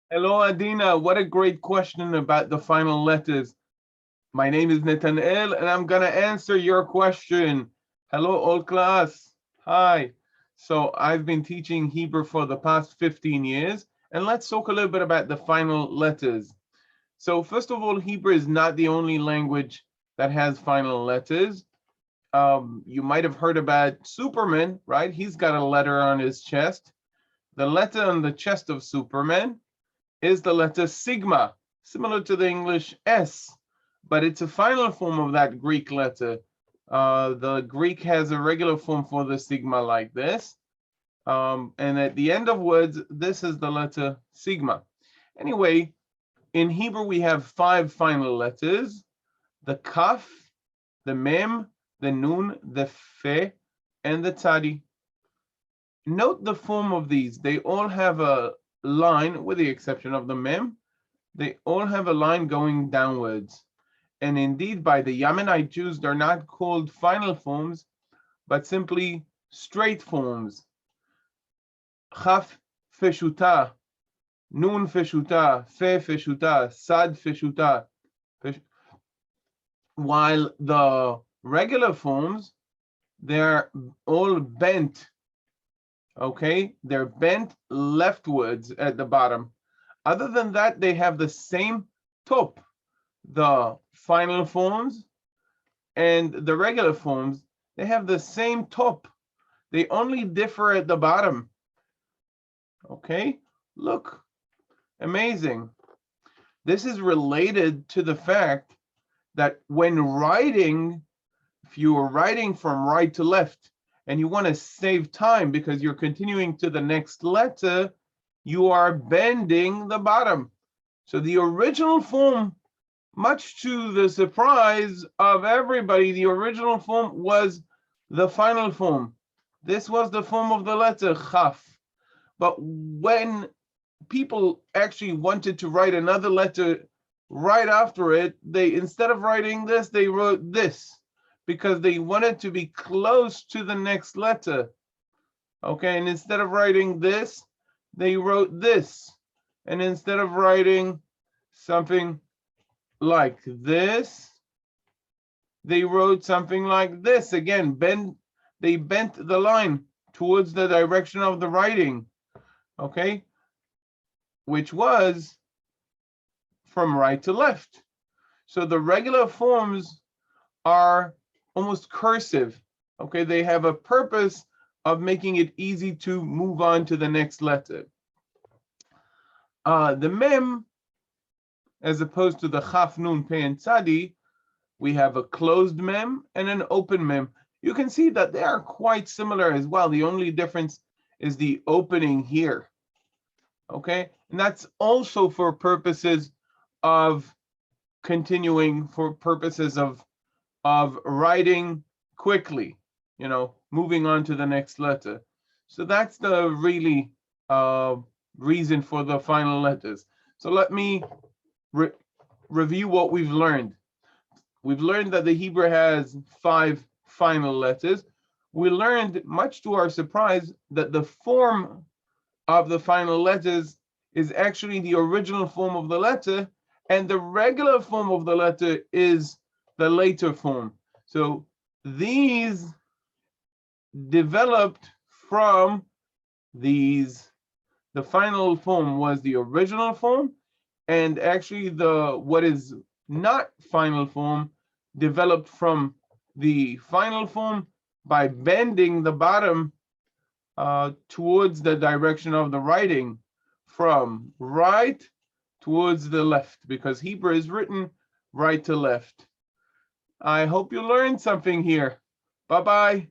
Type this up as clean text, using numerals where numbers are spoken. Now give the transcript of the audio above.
Hello, Adina. What a great question about the final letters. My name is Nathaniel, and I'm going to answer your question. Hello, all class. Hi. So, I've been teaching Hebrew for the past 15 years, and let's talk a little bit about the final letters. So, first of all, Hebrew is not the only language that has final letters. You might have heard about Superman, right? He's got a letter on his chest. The letter on the chest of Superman is the letter sigma, similar to the English S, but it's a final form of that Greek letter. The Greek has a regular form for the sigma like this. And at the end of words, this is the letter sigma. Anyway, in Hebrew, we have 5 final letters: the kaf, the mem, the nun, the fe, and the tzadi. Note the form of these. They all have a line, with the exception of the mem. They all have a line going downwards. And indeed, by the Yemenite Jews, they're not called final forms, but simply straight forms. Chaf feshuta, nun feshuta, fe feshuta, sad feshuta. While the regular forms, they're all bent. Okay, they're bent leftwards at the bottom. Other than that, they have the same top. The final forms and the regular forms, they have the same top. They only differ at the bottom. Okay, look, amazing. This is related to the fact that when writing, if you are writing from right to left and you want to save time because you're continuing to the next letter, you are bending the bottom. So the original form, much to the surprise of everybody, the original form was the final form. This was the form of the letter chaf. But when people actually wanted to write another letter right after it, they, instead of writing this, they wrote this because they wanted to be close to the next letter. Okay, and instead of writing this, they wrote this. And instead of writing something like this, they wrote something like this. Again, they bent the line towards the direction of the writing, okay, which was from right to left. So the regular forms are almost cursive, okay? They have a purpose of making it easy to move on to the next letter. The mem, as opposed to the chaf, nun, pe, and tzadi, we have a closed mem and an open mem. You can see that they are quite similar as well. The only difference is the opening here. Okay, and that's also for purposes of continuing, for purposes of writing quickly, you know, moving on to the next letter. So that's the really reason for the final letters. So let me review what we've learned. We've learned that the Hebrew has 5 final letters. We learned, much to our surprise, that the form of the final letters is actually the original form of the letter, and the regular form of the letter is the later form. So these developed from these. The final form was the original form, and actually the what is not final form developed from the final form by bending the bottom towards the direction of the writing from right towards the left, because Hebrew is written right to left. I hope you learned something here. Bye-bye.